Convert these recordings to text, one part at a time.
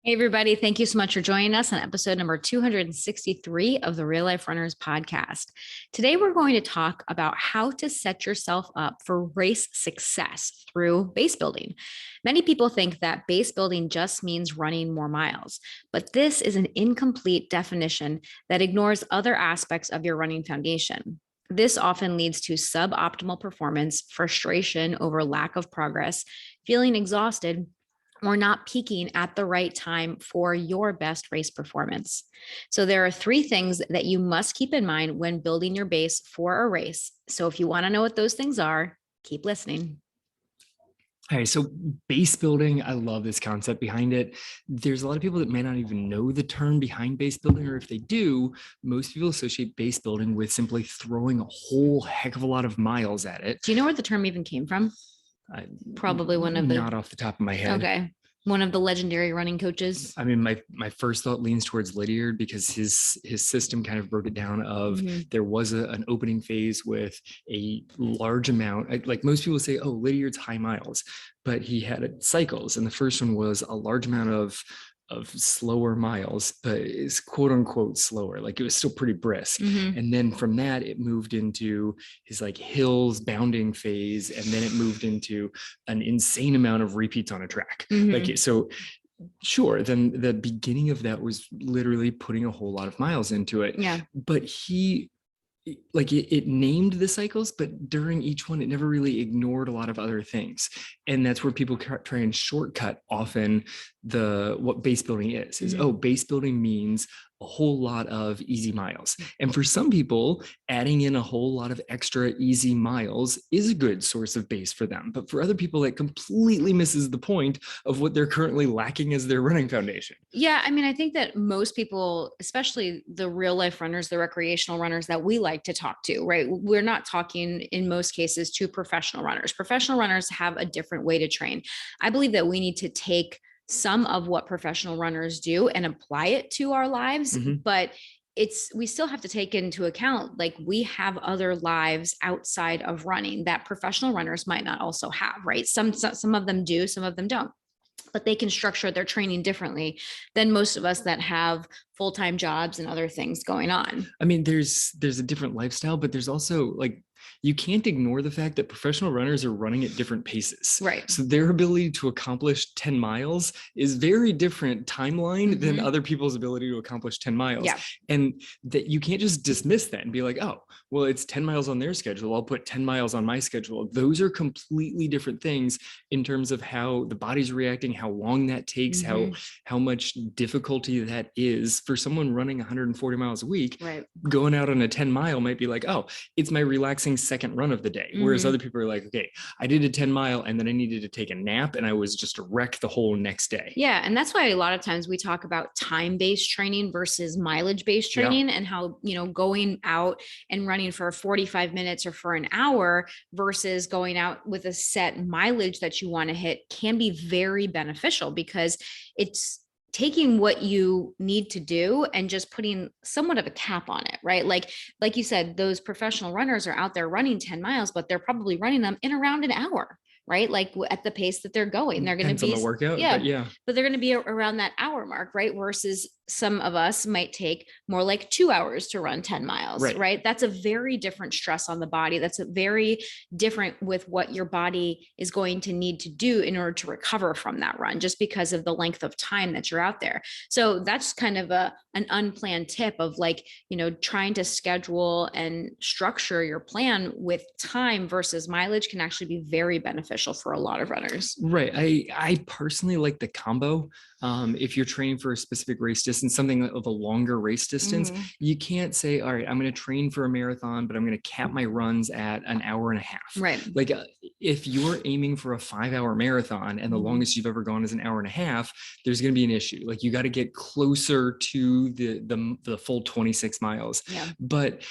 Hey, everybody. Thank you so much for joining us on episode number 263 of the Real Life Runners podcast. Today, we're going to talk about how to set yourself up for race success through base building. Many people think that base building just means running more miles, but this is an incomplete definition that ignores other aspects of your running foundation. This often leads to suboptimal performance, frustration over lack of progress, feeling exhausted, or not peaking at the right time for your best race performance. So, there are three things that you must keep in mind when building your base for a race. So, if you want to know what those things are, keep listening. All right, so base building, I love this concept behind it. There's a lot of people that may not even know the term behind base building, or if they do, most people associate base building with simply throwing a whole heck of a lot of miles at it. Do you know where the term even came from? Probably one of the, not off the top of my head. Okay. One of the legendary running coaches. I mean, my first thought leans towards Lydiard because his system kind of broke it down of there was an opening phase with a large amount, like most people say, oh, Lydiard's high miles, but he had cycles. And the first one was a large amount of slower miles, but it's quote unquote slower. Like it was still pretty brisk. And then from that, it moved into his like hills bounding phase. And then it moved into an insane amount of repeats on a track. Like, so sure, then the beginning of that was literally putting a whole lot of miles into it. Yeah. But he, like it named the cycles, but during each one, it never really ignored a lot of other things. And that's where people try and shortcut often what base building is, oh, base building means a whole lot of easy miles. And for some people, adding in a whole lot of extra easy miles is a good source of base for them. But for other people, that completely misses the point of what they're currently lacking as their running foundation. Yeah. I mean, I think that most people, especially the real life runners, the recreational runners that we like to talk to, right? We're not talking in most cases to professional runners. Professional runners have a different way to train. I believe that we need to take some of what professional runners do and apply it to our lives, but we still have to take into account, like, we have other lives outside of running that professional runners might not also have, right? Some of them do, some of them don't, but they can structure their training differently than most of us that have full-time jobs and other things going on. I mean, there's a different lifestyle, but there's also, like, you can't ignore the fact that professional runners are running at different paces. Right. So their ability to accomplish 10 miles is very different timeline than other people's ability to accomplish 10 miles. Yeah. And that you can't just dismiss that and be like, oh, well, it's 10 miles on their schedule, I'll put 10 miles on my schedule. Those are completely different things in terms of how the body's reacting, how long that takes, how much difficulty that is for someone running 140 miles a week. Right. Going out on a 10 mile might be like, oh, it's my relaxing second run of the day. Whereas other people are like, okay, I did a 10 mile and then I needed to take a nap and I was just a wreck the whole next day. Yeah. And that's why a lot of times we talk about time-based training versus mileage-based training, and how, going out and running for 45 minutes or for an hour versus going out with a set mileage that you want to hit can be very beneficial, because it's taking what you need to do and just putting somewhat of a cap on it, right? Like you said, those professional runners are out there running 10 miles, but they're probably running them in around an hour, right? Like at the pace that they're going, they're going to be on the workout, but they're going to be around that hour mark, right? Versus some of us might take more like 2 hours to run 10 miles, right? That's a very different stress on the body. That's a very different with what your body is going to need to do in order to recover from that run, just because of the length of time that you're out there. So that's kind of an unplanned tip of, like, trying to schedule and structure your plan with time versus mileage can actually be very beneficial for a lot of runners. Right. I personally like the combo. If you're training for a specific race distance, something of a longer race distance, you can't say, all right, I'm going to train for a marathon, but I'm going to cap my runs at an hour and a half. Right. Like if you're aiming for a 5-hour marathon and the longest you've ever gone is an hour and a half, there's going to be an issue. Like you got to get closer to the full 26 miles. Yeah. But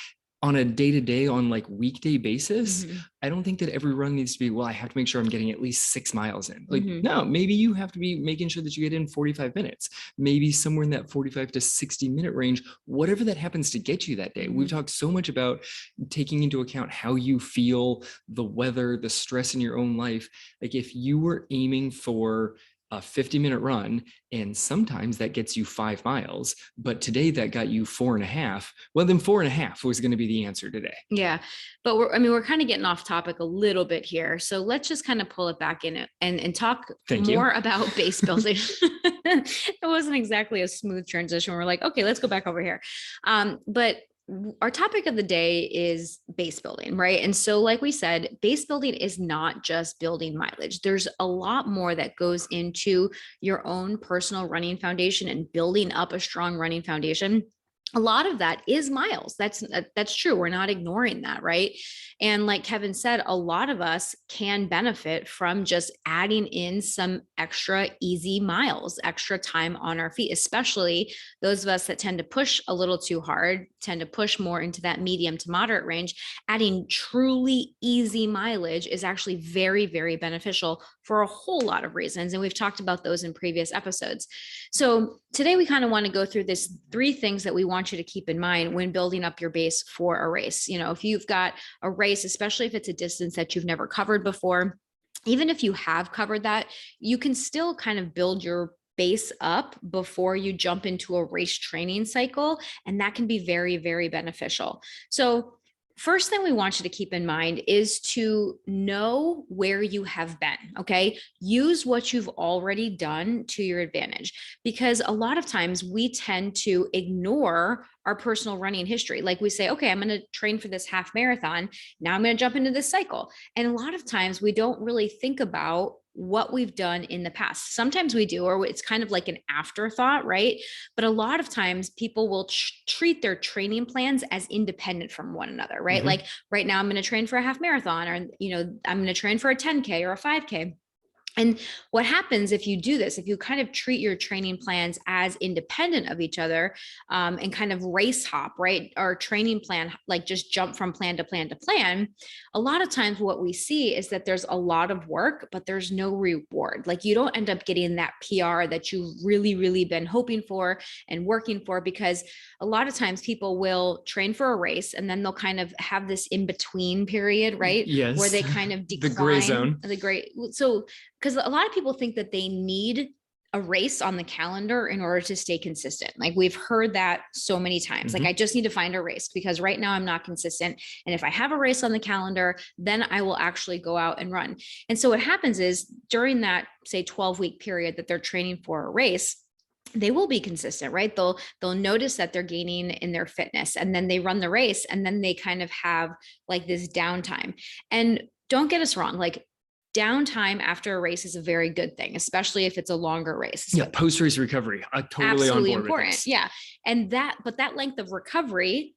on a day-to-day, on like weekday basis, I don't think that every run needs to be, well, I have to make sure I'm getting at least 6 miles in. Like, no, maybe you have to be making sure that you get in 45 minutes, maybe somewhere in that 45 to 60 minute range, whatever that happens to get you that day. We've talked so much about taking into account how you feel, the weather, the stress in your own life. Like if you were aiming for a 50-minute run, and sometimes that gets you 5 miles, but today that got you 4.5. Well, then 4.5 was going to be the answer today. Yeah. But we're kind of getting off topic a little bit here. So let's just kind of pull it back in and talk more about base building. It wasn't exactly a smooth transition. We're like, okay, let's go back over here. But our topic of the day is base building, right? And so, like we said, base building is not just building mileage. There's a lot more that goes into your own personal running foundation and building up a strong running foundation. A lot of that is miles. That's true. We're not ignoring that, right? And like Kevin said, a lot of us can benefit from just adding in some extra easy miles, extra time on our feet, especially those of us that tend to push a little too hard, tend to push more into that medium to moderate range. Adding truly easy mileage is actually very, very beneficial for a whole lot of reasons. And we've talked about those in previous episodes. So today we kind of want to go through this 3 things that we want you to keep in mind when building up your base for a race. You know, if you've got a race, especially if it's a distance that you've never covered before, even if you have covered that, you can still kind of build your base up before you jump into a race training cycle. And that can be very, very beneficial. So first thing we want you to keep in mind is to know where you have been, okay? Use what you've already done to your advantage, because a lot of times we tend to ignore our personal running history. Like we say, okay, I'm going to train for this half marathon. Now I'm going to jump into this cycle. And a lot of times we don't really think about what we've done in the past. Sometimes we do, or it's kind of like an afterthought, right? But a lot of times people will treat their training plans as independent from one another, right? Mm-hmm. Like right now I'm going to train for a half marathon, or, you know, I'm going to train for a 10K or a 5K. And what happens if you do this, if you kind of treat your training plans as independent of each other, and kind of race hop, right? Or training plan, like just jump from plan to plan to plan. A lot of times what we see is that there's a lot of work, but there's no reward. Like you don't end up getting that PR that you've really, really been hoping for and working for, because a lot of times people will train for a race and then they'll kind of have this in-between period, right? Yes. Where they kind of decline. The gray zone. So, because a lot of people think that they need a race on the calendar in order to stay consistent. Like we've heard that so many times. Mm-hmm. Like I just need to find a race because right now I'm not consistent. And if I have a race on the calendar, then I will actually go out and run. And so what happens is during that, say, 12-week period that they're training for a race, they will be consistent, right? They'll notice that they're gaining in their fitness, and then they run the race, and then they kind of have like this downtime. And don't get us wrong, like downtime after a race is a very good thing, especially if it's a longer race. Yeah, post-race recovery, totally absolutely on board important. With this. Yeah, and that length of recovery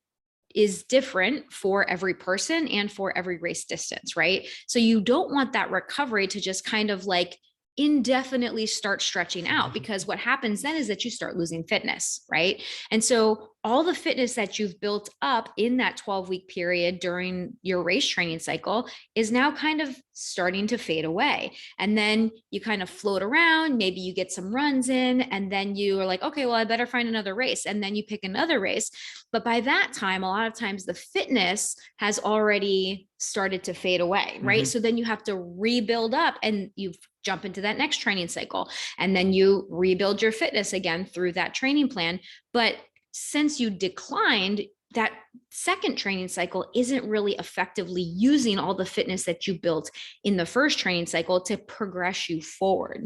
is different for every person and for every race distance, right? So you don't want that recovery to just kind of like indefinitely start stretching out, because what happens then is that you start losing fitness, right? And so all the fitness that you've built up in that 12-week period during your race training cycle is now kind of starting to fade away. And then you kind of float around, maybe you get some runs in, and then you are like, okay, well, I better find another race. And then you pick another race. But by that time, a lot of times the fitness has already started to fade away, right? Mm-hmm. So then you have to rebuild up, and you jump into that next training cycle, and then you rebuild your fitness again through that training plan. But since you declined, that second training cycle isn't really effectively using all the fitness that you built in the first training cycle to progress you forward.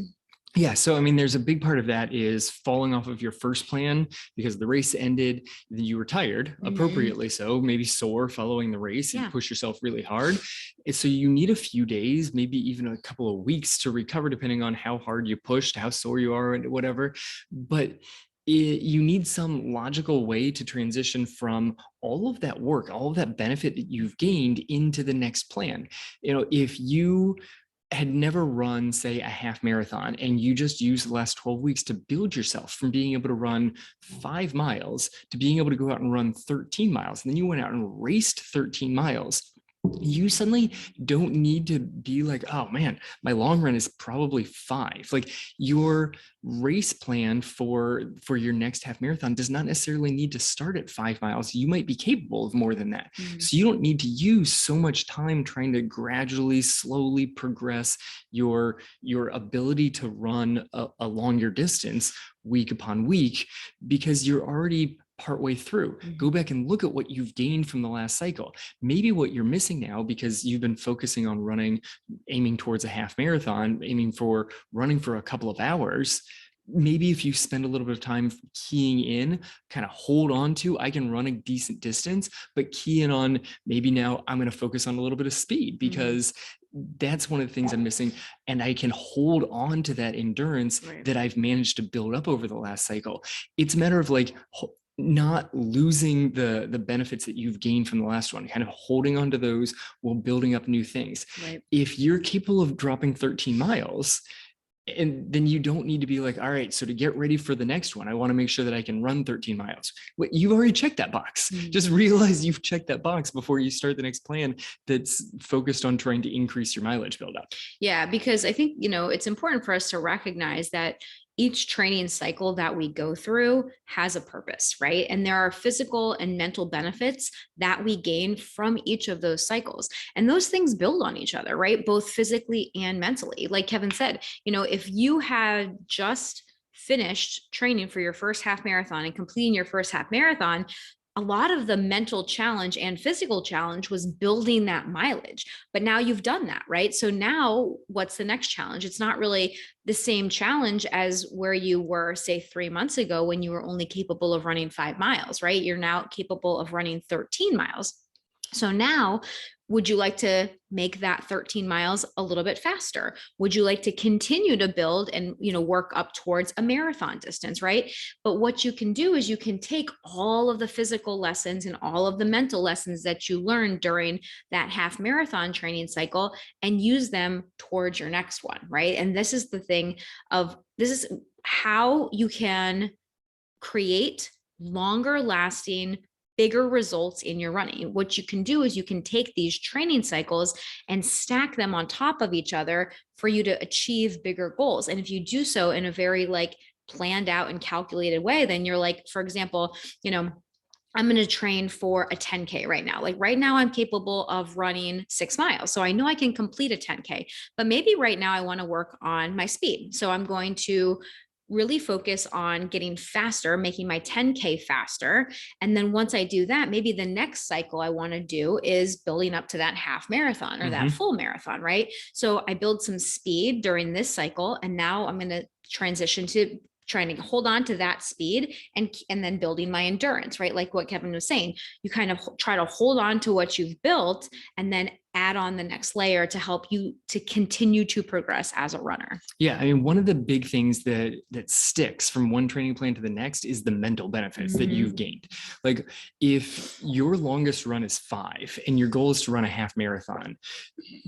Yeah. So, I mean, there's a big part of that is falling off of your first plan because the race ended, you were tired, appropriately so, maybe sore following the race, and push yourself really hard. And so you need a few days, maybe even a couple of weeks to recover, depending on how hard you pushed, how sore you are, and whatever. But you need some logical way to transition from all of that work, all of that benefit that you've gained into the next plan. You know, if you had never run, say, a half marathon, and you just used the last 12 weeks to build yourself from being able to run 5 miles to being able to go out and run 13 miles, and then you went out and raced 13 miles, you suddenly don't need to be like, oh man, my long run is probably 5. Like your race plan for your next half marathon does not necessarily need to start at 5 miles. You might be capable of more than that. So you don't need to use so much time trying to gradually, slowly progress your ability to run a longer distance week upon week, because you're already partway through. Go back and look at what you've gained from the last cycle. Maybe what you're missing now, because you've been focusing on aiming towards a half marathon, aiming for running for a couple of hours. Maybe if you spend a little bit of time keying in, kind of hold on to, I can run a decent distance, but key in on, maybe now I'm going to focus on a little bit of speed, because that's one of the things I'm missing. And I can hold on to that endurance that I've managed to build up over the last cycle. It's a matter of like not losing the benefits that you've gained from the last one, kind of holding on to those while building up new things. If you're capable of dropping 13 miles, and then you don't need to be like, all right, so to get ready for the next one, I want to make sure that I can run 13 miles. Well, you've already checked that box. Just realize you've checked that box before you start the next plan that's focused on trying to increase your mileage buildup. Yeah, because I think, it's important for us to recognize that each training cycle that we go through has a purpose, right? And there are physical and mental benefits that we gain from each of those cycles. And those things build on each other, right? Both physically and mentally. Like Kevin said, if you had just finished training for your first half marathon and completing your first half marathon, a lot of the mental challenge and physical challenge was building that mileage, but now you've done that, right? So now what's the next challenge? It's not really the same challenge as where you were, say, 3 months ago when you were only capable of running 5 miles, right? You're now capable of running 13 miles. So now, would you like to make that 13 miles a little bit faster? Would you like to continue to build and, work up towards a marathon distance, right? But what you can do is you can take all of the physical lessons and all of the mental lessons that you learned during that half marathon training cycle and use them towards your next one, right? And this is how you can create longer lasting, bigger results in your running. What you can do is you can take these training cycles and stack them on top of each other for you to achieve bigger goals. And if you do so in a very planned out and calculated way, then you're like, for example, I'm going to train for a 10K right now. Like right now I'm capable of running 6 miles. So I know I can complete a 10K, but maybe right now I want to work on my speed. So I'm going to really focus on getting faster, making my 10K faster. And then once I do that, maybe the next cycle I want to do is building up to that half marathon or that full marathon, right? So I build some speed during this cycle, and now I'm going to transition to trying to hold on to that speed and then building my endurance, right? Like what Kevin was saying, you kind of try to hold on to what you've built and then add on the next layer to help you to continue to progress as a runner. Yeah, I mean, one of the big things that sticks from one training plan to the next is the mental benefits that you've gained. Like if your longest run is 5 and your goal is to run a half marathon,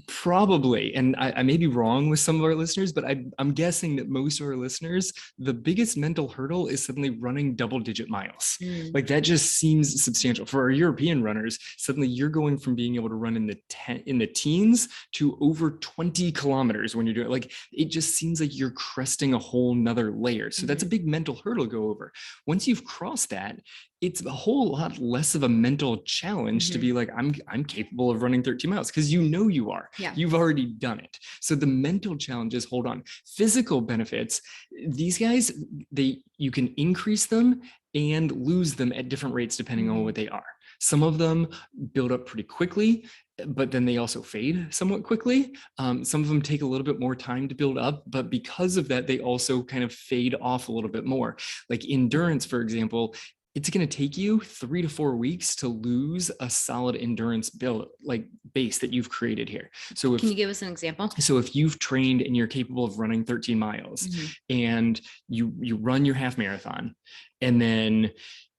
probably, and I may be wrong with some of our listeners, but I'm guessing that most of our listeners, the biggest mental hurdle is suddenly running double-digit miles. Like that just seems substantial. For our European runners, suddenly you're going from being able to run in the teens to over 20 kilometers when you're doing it. Like it just seems like you're cresting a whole nother layer. So that's a big mental hurdle to go over. Once you've crossed that, it's a whole lot less of a mental challenge to be like, I'm capable of running 13 miles, because you are. You've already done it. So the mental challenges, hold on. Physical benefits, these guys, you can increase them and lose them at different rates depending on what they are. Some of them build up pretty quickly, but then they also fade somewhat quickly. Some of them take a little bit more time to build up, but because of that, they also kind of fade off a little bit more. Like endurance, for example, it's going to take you 3 to 4 weeks to lose a solid endurance base that you've created here. So can you give us an example? So if you've trained and you're capable of running 13 miles and you run your half marathon, and then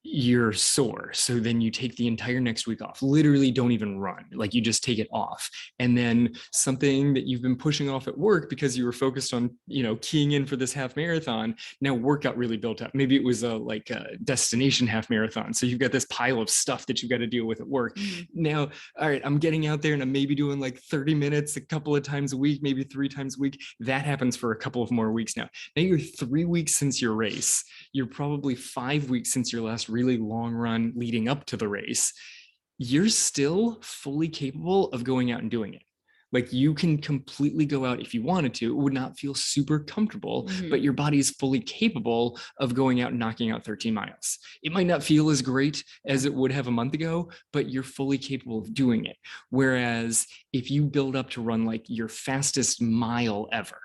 you're sore. So then you take the entire next week off, literally don't even run. Like you just take it off. And then something that you've been pushing off at work because you were focused on, keying in for this half marathon, now work got really built up. Maybe it was a destination half marathon. So you've got this pile of stuff that you've got to deal with at work. Now, all right, I'm getting out there and I'm maybe doing like 30 minutes a couple of times a week, maybe 3 times a week. That happens for a couple of more weeks now. Now you're 3 weeks since your race. You're probably 5 weeks since your last really long run leading up to the race. You're still fully capable of going out and doing it. Like you can completely go out if you wanted to. It would not feel super comfortable, but your body is fully capable of going out and knocking out 13 miles. It might not feel as great as it would have a month ago, but you're fully capable of doing it. Whereas if you build up to run like your fastest mile ever,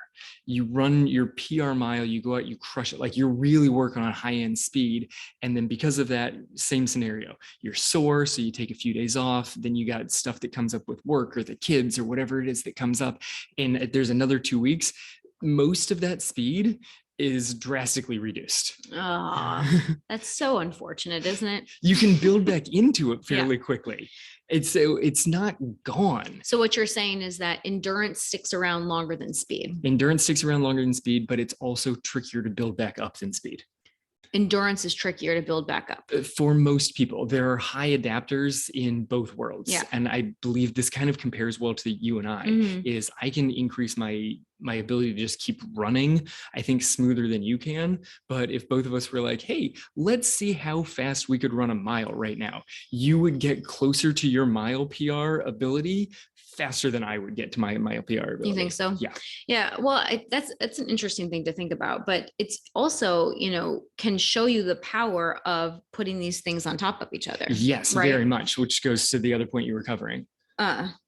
you run your PR mile, you go out, you crush it, like you're really working on high end speed. And then because of that, same scenario, you're sore. So you take a few days off, then you got stuff that comes up with work or the kids or whatever it is that comes up. And there's another 2 weeks, most of that speed is drastically reduced. Oh, that's so unfortunate, isn't it? You can build back into it fairly quickly. It's not gone. So what you're saying is that endurance sticks around longer than speed. Endurance sticks around longer than speed, but it's also trickier to build back up than speed. Endurance is trickier to build back up. For most people, there are high adapters in both worlds. Yeah. And I believe this kind of compares well to you and I, is I can increase my ability to just keep running, I think, smoother than you can. But if both of us were like, hey, let's see how fast we could run a mile right now, you would get closer to your mile PR ability faster than I would get to my mile PR ability. You think so? Yeah. Yeah. Well, that's an interesting thing to think about, but it's also, can show you the power of putting these things on top of each other. Yes, right? Very much, which goes to the other point you were covering.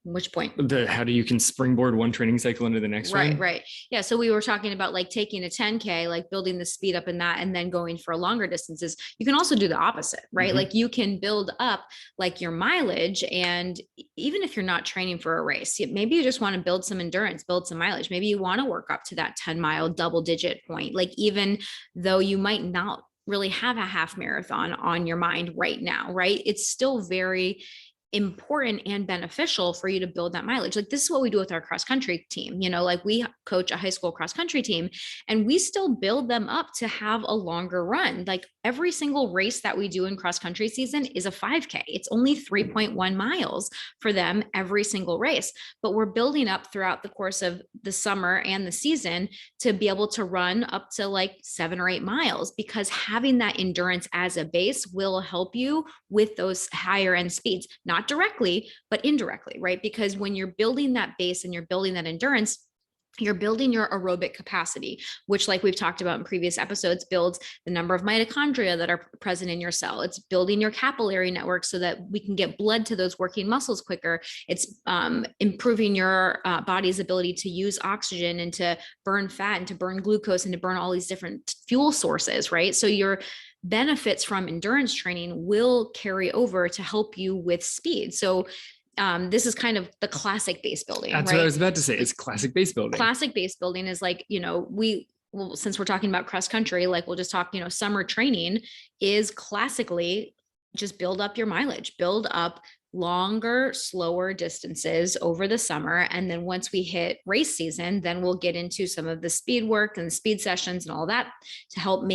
Which point? How do you can springboard one training cycle into the next one? Right. Yeah. So we were talking about like taking a 10K, like building the speed up in that, and then going for longer distances. You can also do the opposite, right? Like you can build up like your mileage. And even if you're not training for a race, maybe you just want to build some endurance, build some mileage. Maybe you want to work up to that 10-mile double-digit point. Like even though you might not really have a half marathon on your mind right now, right? It's still very important and beneficial for you to build that mileage. Like this is what we do with our cross country team. Like we coach a high school cross country team and we still build them up to have a longer run. Like every single race that we do in cross country season is a 5K. It's only 3.1 miles for them every single race, but we're building up throughout the course of the summer and the season to be able to run up to like 7 or 8 miles, because having that endurance as a base will help you with those higher end speeds, not directly, but indirectly, right? Because when you're building that base and you're building that endurance, you're building your aerobic capacity, which, like we've talked about in previous episodes, builds the number of mitochondria that are present in your cell. It's building your capillary network so that we can get blood to those working muscles quicker. It's improving your body's ability to use oxygen and to burn fat and to burn glucose and to burn all these different fuel sources, right? So your benefits from endurance training will carry over to help you with speed. So this is kind of the classic base building. That's right? What I was about to say. It's classic base building. Classic base building is like, since we're talking about cross country, like we'll just talk, summer training is classically just build up your mileage, build up longer, slower distances over the summer. And then once we hit race season, then we'll get into some of the speed work and the speed sessions and all that to help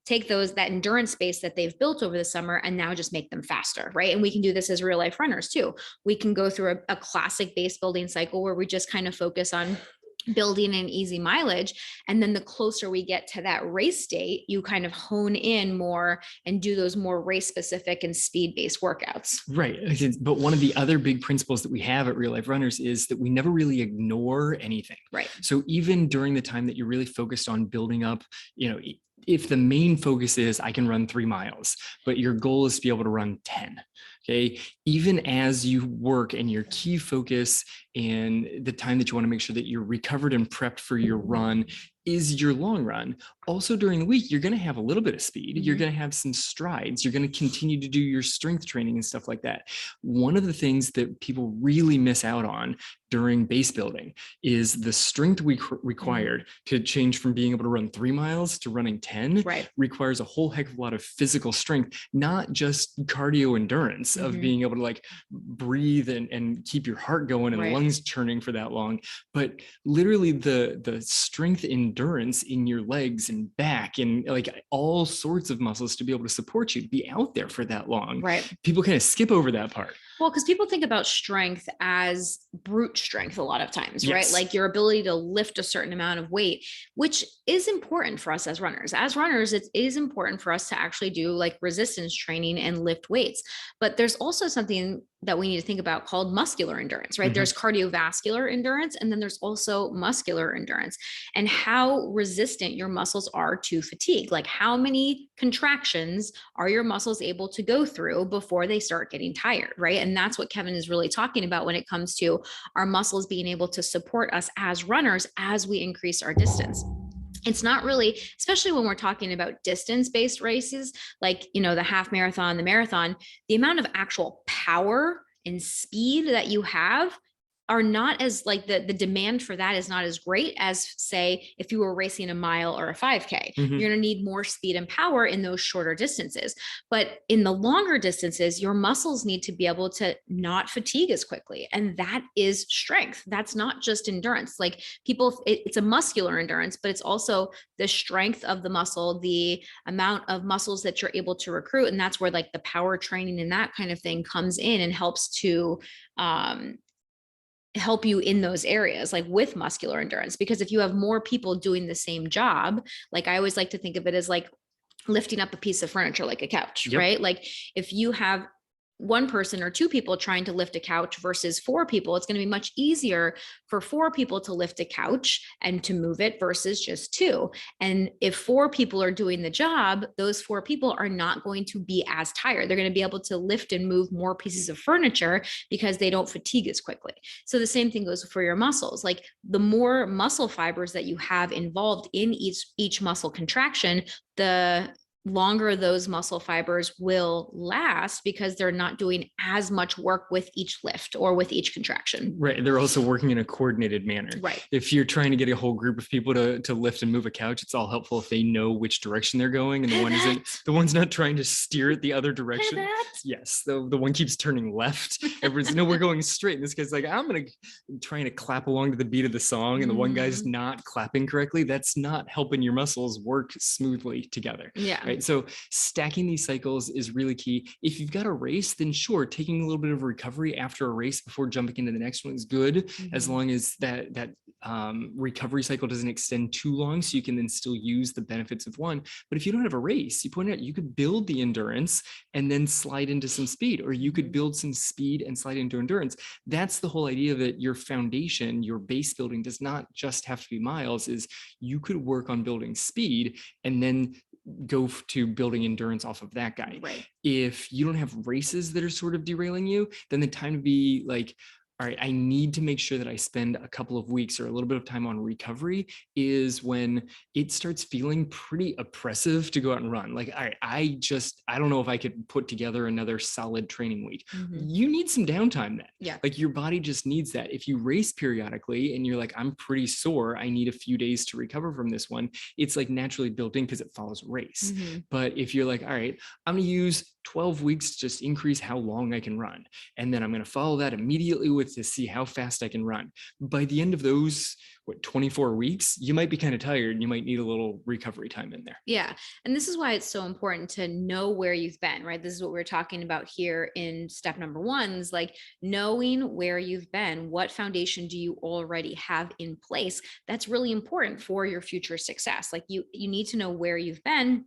take that endurance space that they've built over the summer and now just make them faster, right? And we can do this as real life runners too. We can go through a classic base building cycle where we just kind of focus on building an easy mileage. And then the closer we get to that race date, you kind of hone in more and do those more race specific and speed based workouts. Right. But one of the other big principles that we have at Real Life Runners is that we never really ignore anything. Right. So even during the time that you're really focused on building up, if the main focus is I can run 3 miles, but your goal is to be able to run 10. Okay. Even as you work and your key focus and the time that you want to make sure that you're recovered and prepped for your run is your long run, Also during the week, you're going to have a little bit of speed. You're Mhm. going to have some strides. You're going to continue to do your strength training and stuff like that. One of the things that people really miss out on during base building is the strength required to change from being able to run 3 miles to running 10 Right. requires a whole heck of a lot of physical strength, not just cardio endurance of Mhm. being able to like breathe and keep your heart going and Right. lungs churning for that long, but literally the strength endurance in your legs and back and like all sorts of muscles to be able to support you to be out there for that long. Right. People kind of skip over that part. Well, because people think about strength as brute strength a lot of times, right? Yes. Like your ability to lift a certain amount of weight, which is important for us as runners. As runners, it is important for us to actually do like resistance training and lift weights. But there's also something that we need to think about called muscular endurance, right? Mhm. There's cardiovascular endurance, and then there's also muscular endurance, and how resistant your muscles are to fatigue. Like how many contractions are your muscles able to go through before they start getting tired, right? And that's what Kevin is really talking about when it comes to our muscles being able to support us as runners as we increase our distance. It's not really, especially when we're talking about distance based races, like, the half marathon, the marathon, the amount of actual power and speed that you have are not as like the demand for that is not as great as say if you were racing a mile or a 5K. Mhm. You're going to need more speed and power in those shorter distances, but in the longer distances your muscles need to be able to not fatigue as quickly, and that is strength. That's not just endurance. Like people, it's a muscular endurance, but it's also the strength of the muscle, the amount of muscles that you're able to recruit, and that's where like the power training and that kind of thing comes in and helps to help you in those areas, like with muscular endurance. Because if you have more people doing the same job, like I always like to think of it as like lifting up a piece of furniture, like a couch, Yep. right? Like if you have one person or two people trying to lift a couch versus four people, it's going to be much easier for four people to lift a couch and to move it versus just two. And if four people are doing the job, those four people are not going to be as tired. They're going to be able to lift and move more pieces of furniture because they don't fatigue as quickly. So the same thing goes for your muscles. Like the more muscle fibers that you have involved in each muscle contraction, the longer those muscle fibers will last because they're not doing as much work with each lift or with each contraction. Right. They're also working in a coordinated manner. Right. If you're trying to get a whole group of people to lift and move a couch, it's all helpful if they know which direction they're going, and the one's not trying to steer it the other direction. Pivot. Yes. The one keeps turning left. Everyone's no, we're going straight. And this guy's like, I'm gonna trying to clap along to the beat of the song, and the one guy's not clapping correctly. That's not helping your muscles work smoothly together. Yeah. Right. So stacking these cycles is really key. If you've got a race, then sure, taking a little bit of recovery after a race before jumping into the next one is good, as long as that recovery cycle doesn't extend too long, so you can then still use the benefits of one. But if you don't have a race, you pointed out you could build the endurance and then slide into some speed, or you could build some speed and slide into endurance. That's the whole idea, that your foundation, your base building does not just have to be miles, is you could work on building speed and then go to building endurance off of that guy. Right. If you don't have races that are sort of derailing you, then the time to be like, all right, I need to make sure that I spend a couple of weeks or a little bit of time on recovery, is when it starts feeling pretty oppressive to go out and run. Like, all right, I don't know if I could put together another solid training week. You need some downtime then. Yeah. Like your body just needs that. If you race periodically and you're like, I'm pretty sore, I need a few days to recover from this one, it's like naturally built in because it follows race. But if you're like, all right, I'm going to use 12 weeks to just increase how long I can run, and then I'm going to follow that immediately with to see how fast I can run. By the end of those, 24 weeks, you might be kind of tired and you might need a little recovery time in there. Yeah. And this is why it's so important to know where you've been, right? This is what we're talking about here in step number 1, is like knowing where you've been. What foundation do you already have in place? That's really important for your future success. Like you need to know where you've been.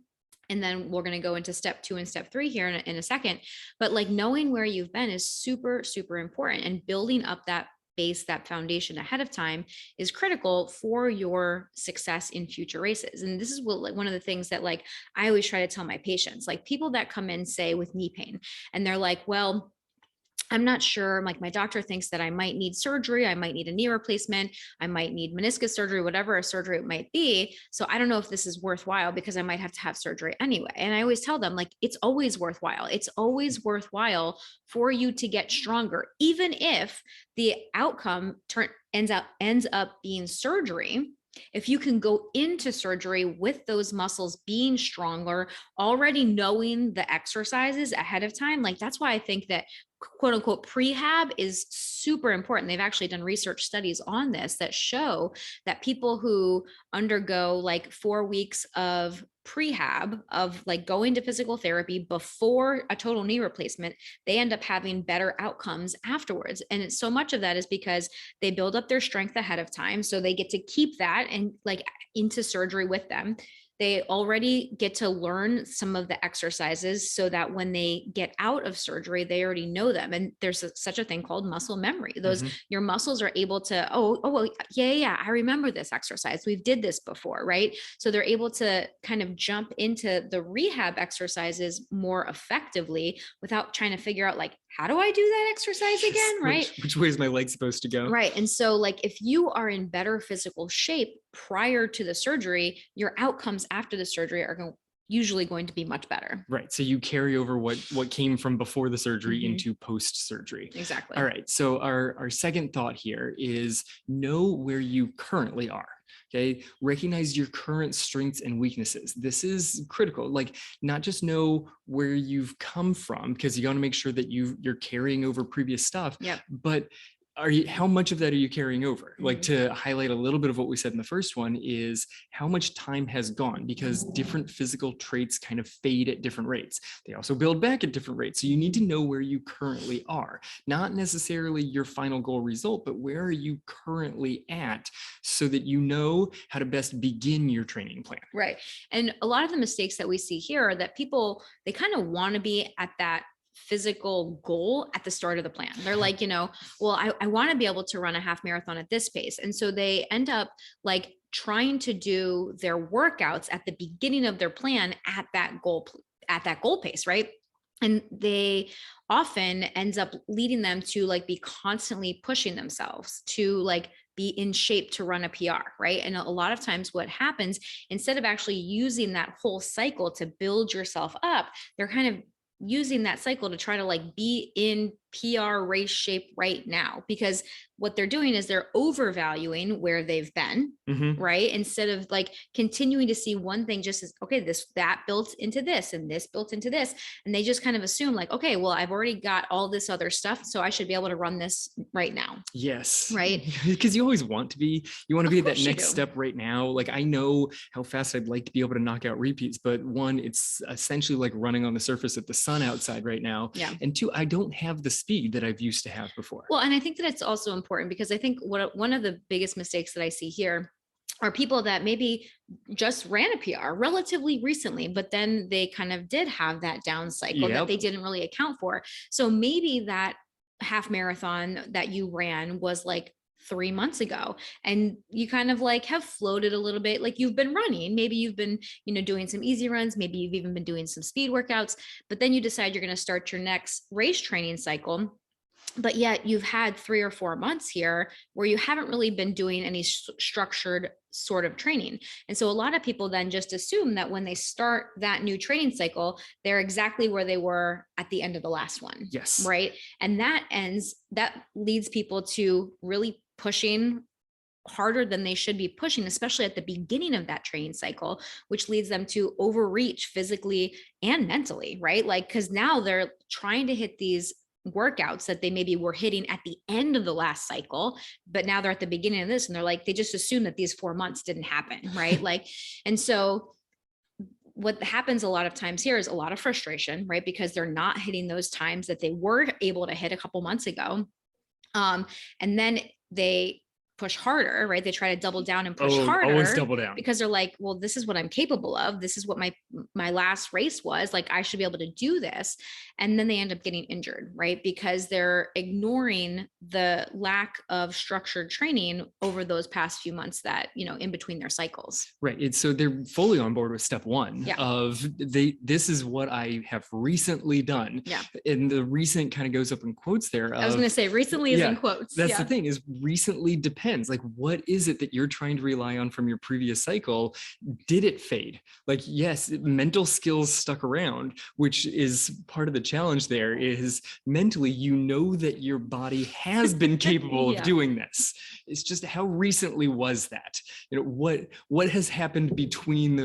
And then we're going to go into step 2 and step 3 here in a second. But like knowing where you've been is super, super important, and building up that base, that foundation ahead of time is critical for your success in future races. And this is what, like, one of the things that like I always try to tell my patients, like people that come in, say with knee pain, and they're like, well, I'm not sure, like my doctor thinks that I might need surgery, I might need a knee replacement, I might need meniscus surgery, whatever a surgery it might be. So I don't know if this is worthwhile because I might have to have surgery anyway. And I always tell them, like, it's always worthwhile. It's always worthwhile for you to get stronger, even if the outcome ends up being surgery. If you can go into surgery with those muscles being stronger, already knowing the exercises ahead of time, like that's why I think that quote unquote prehab is super important. They've actually done research studies on this that show that people who undergo like 4 weeks of prehab, of like going to physical therapy before a total knee replacement, they end up having better outcomes afterwards. And it's so much of that is because they build up their strength ahead of time, so they get to keep that and like into surgery with them. They already get to learn some of the exercises so that when they get out of surgery, they already know them. And there's such a thing called muscle memory. Those your muscles are able to, well, yeah, I remember this exercise. We've did this before, right? So they're able to kind of jump into the rehab exercises more effectively without trying to figure out like, how do I do that exercise again? Right. Which way is my leg supposed to go? Right. And so like if you are in better physical shape prior to the surgery, your outcomes after the surgery are usually going to be much better. Right. So you carry over what came from before the surgery into post surgery. Exactly. All right. So our second thought here is know where you currently are. Okay. Recognize your current strengths and weaknesses. This is critical. Like not just know where you've come from, because you got to make sure that you're carrying over previous stuff, but how much of that are you carrying over? Like to highlight a little bit of what we said in the first one is how much time has gone, because different physical traits kind of fade at different rates. They also build back at different rates. So you need to know where you currently are, not necessarily your final goal result, but where are you currently at so that you know how to best begin your training plan. Right. And a lot of the mistakes that we see here are that people, they kind of want to be at that physical goal at the start of the plan. They're like, well, I want to be able to run a half marathon at this pace. And so they end up like trying to do their workouts at the beginning of their plan at that goal pace, right? And they often ends up leading them to like be constantly pushing themselves to like be in shape to run a PR, right? And a lot of times what happens, instead of actually using that whole cycle to build yourself up, they're kind of using that cycle to try to like be in PR race shape right now, because what they're doing is they're overvaluing where they've been, right? Instead of like continuing to see one thing just as, okay, that built into this and this built into this. And they just kind of assume like, okay, well, I've already got all this other stuff, so I should be able to run this right now. Yes. Right. Because you always want to be at that next step right now. Like I know how fast I'd like to be able to knock out repeats, but one, it's essentially like running on the surface of the sun outside right now. Yeah. And two, I don't have the speed that I've used to have before. Well, and I think that it's also important because I think one of the biggest mistakes that I see here are people that maybe just ran a PR relatively recently, but then they kind of did have that down cycle that they didn't really account for. So maybe that half marathon that you ran was like 3 months ago, and you kind of like have floated a little bit, like you've been running, maybe you've been, doing some easy runs, maybe you've even been doing some speed workouts, but then you decide you're going to start your next race training cycle. But yet you've had 3 or 4 months here where you haven't really been doing any structured sort of training. And so a lot of people then just assume that when they start that new training cycle, they're exactly where they were at the end of the last one. Yes. Right. And that leads people to really pushing harder than they should be pushing, especially at the beginning of that training cycle, which leads them to overreach physically and mentally, right? Like, because now they're trying to hit these workouts that they maybe were hitting at the end of the last cycle, but now they're at the beginning of this and they're like, they just assume that these 4 months didn't happen, right? And so what happens a lot of times here is a lot of frustration, right? Because they're not hitting those times that they were able to hit a couple months ago. And then they push harder, right? They try to double down and push Always harder double down. because they're like, well, this is what I'm capable of. This is what my last race was. Like, I should be able to do this. And then they end up getting injured, right? Because they're ignoring the lack of structured training over those past few months that, in between their cycles. Right. So they're fully on board with step one of this is what I have recently done. Yeah. And the recent kind of goes up in quotes there. I was going to say recently is in quotes. That's the thing, is recently depends. Like, what is it that you're trying to rely on from your previous cycle? Did it fade? Like, yes, mental skills stuck around, which is part of the challenge there. Is mentally, that your body has been capable of doing this. It's just, how recently was that? What has happened between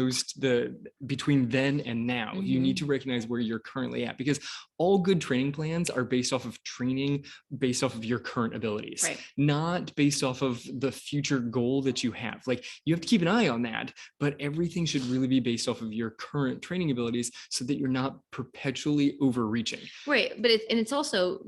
between then and now? Mm-hmm. You need to recognize where you're currently at, because all good training plans are based off of training based off of your current abilities, right, not based off of the future goal that you have. Like, you have to keep an eye on that, but everything should really be based off of your current training abilities so that you're not perpetually overreaching. Right. But it's also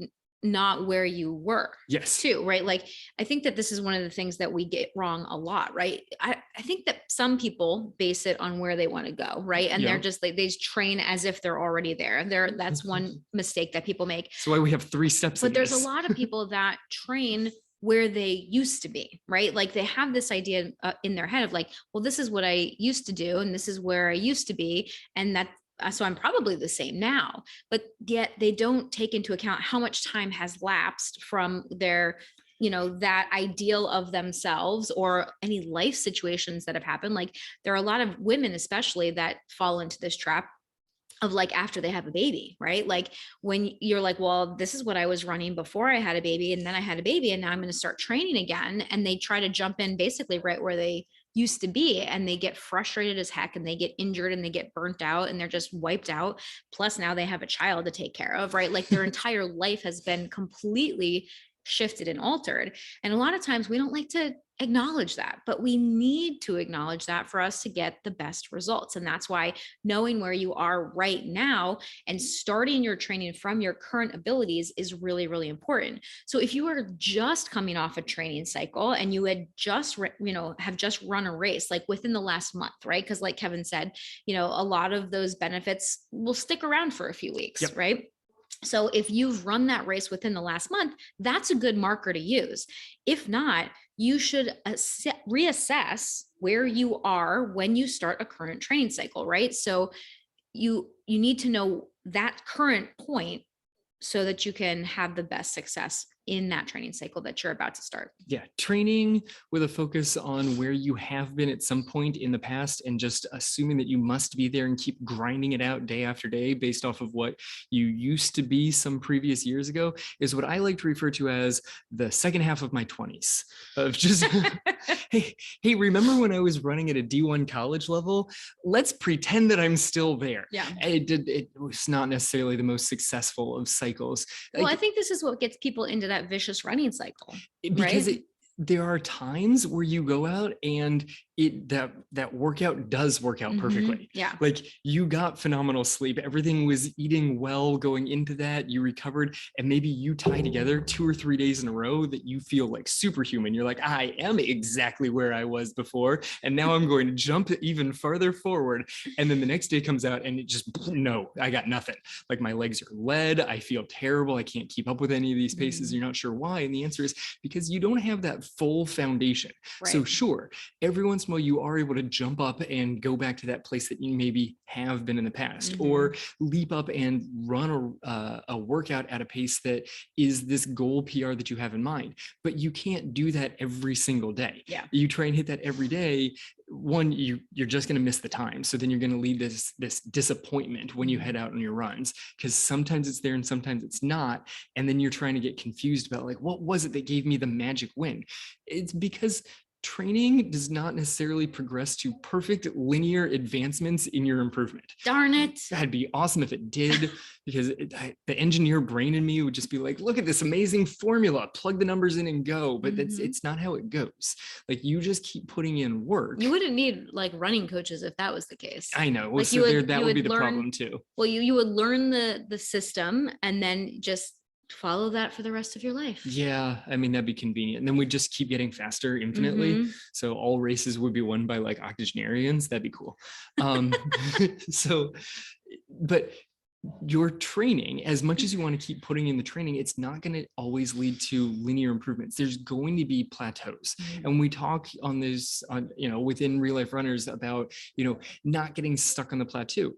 not where you were. Yes. Too, right? Like, I think that this is one of the things that we get wrong a lot, right? I think that some people base it on where they want to go, right? And they're just like, they train as if they're already there. That's one mistake that people make. That's why we have 3 steps. But there's a lot of people that train where they used to be, right? Like, they have this idea in their head of like, well, this is what I used to do, and this is where I used to be. And so I'm probably the same now, but yet they don't take into account how much time has lapsed from their, that ideal of themselves, or any life situations that have happened. Like, there are a lot of women, especially, that fall into this trap of like, after they have a baby, right? Like, when you're like, well, this is what I was running before I had a baby, and then I had a baby, and now I'm going to start training again. And they try to jump in basically right where they used to be, and they get frustrated as heck, and they get injured, and they get burnt out, and they're just wiped out. Plus now they have a child to take care of, right? Like, their entire life has been completely shifted and altered. And a lot of times we don't like to acknowledge that, but we need to acknowledge that for us to get the best results. And that's why knowing where you are right now and starting your training from your current abilities is really, really important. So if you are just coming off a training cycle and you had just, have just run a race, like within the last month, right? Because like Kevin said, a lot of those benefits will stick around for a few weeks, right? So if you've run that race within the last month, that's a good marker to use. If not, you should reassess where you are when you start a current training cycle, right? So you need to know that current point so that you can have the best success in that training cycle that you're about to start. Yeah. Training with a focus on where you have been at some point in the past, and just assuming that you must be there and keep grinding it out day after day based off of what you used to be some previous years ago, is what I like to refer to as the second half of my 20s of just, hey, remember when I was running at a D1 college level? Let's pretend that I'm still there. Yeah. It was not necessarily the most successful of cycles. Well, I think this is what gets people into that vicious running cycle, because right? There are times where you go out and that workout does work out perfectly. Yeah. Like, you got phenomenal sleep. Everything was eating well going into that. You recovered, and maybe you tie together 2 or 3 days in a row that you feel like superhuman. You're like, I am exactly where I was before, and now I'm going to jump even farther forward. And then the next day comes out and it just, no, I got nothing. Like, my legs are lead. I feel terrible. I can't keep up with any of these paces. You're not sure why. And the answer is because you don't have that full foundation. Right. So sure, every once in a while you are able to jump up and go back to that place that you maybe have been in the past, or leap up and run a workout at a pace that is this goal PR that you have in mind. But you can't do that every single day. Yeah. You try and hit that every day. One, you're just going to miss the time. So then you're going to lead this disappointment when you head out on your runs, because sometimes it's there and sometimes it's not. And then you're trying to get confused about, like, what was it that gave me the magic win? It's because training does not necessarily progress to perfect linear advancements in your improvement. Darn it. That'd be awesome if it did, because the engineer brain in me would just be like, look at this amazing formula, plug the numbers in and go. But it's not how it goes. Like, you just keep putting in work. You wouldn't need like running coaches if that was the case. I know. Well, like, so that would be the problem too. Well, you would learn the system, and then just follow that for the rest of your life. Yeah, I mean, that'd be convenient. And then we just keep getting faster infinitely. So all races would be won by like octogenarians. That'd be cool. So, but your training, as much as you want to keep putting in the training, it's not going to always lead to linear improvements. There's going to be plateaus. And we talk on this, within Real Life Runners about, not getting stuck on the plateau.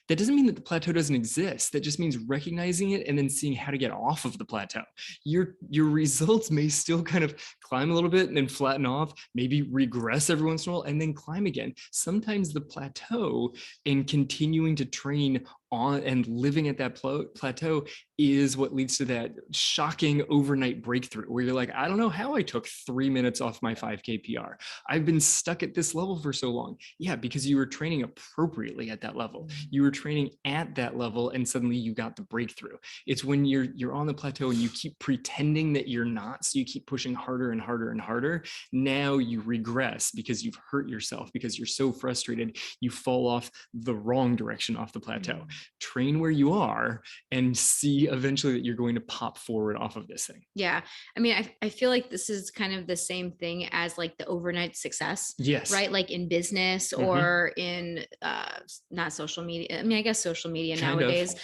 That doesn't mean that the plateau doesn't exist. That just means recognizing it and then seeing how to get off of the plateau. Your results may still kind of climb a little bit and then flatten off, maybe regress every once in a while and then climb again. Sometimes the plateau and continuing to train on and living at that plateau is what leads to that shocking overnight breakthrough where you're like, I don't know how I took 3 minutes off my 5K PR. I've been stuck at this level for so long. Yeah, because you were training appropriately at that level. You were training at that level and suddenly you got the breakthrough. It's when you're on the plateau and you keep pretending that you're not, so you keep pushing harder and harder and harder. Now you regress because you've hurt yourself, because you're so frustrated, you fall off the wrong direction off the plateau. Train where you are and see eventually that you're going to pop forward off of this thing. Yeah. I mean, I feel like this is kind of the same thing as like the overnight success. Yes. Right. Like in business or in not social media. I mean, I guess social media nowadays,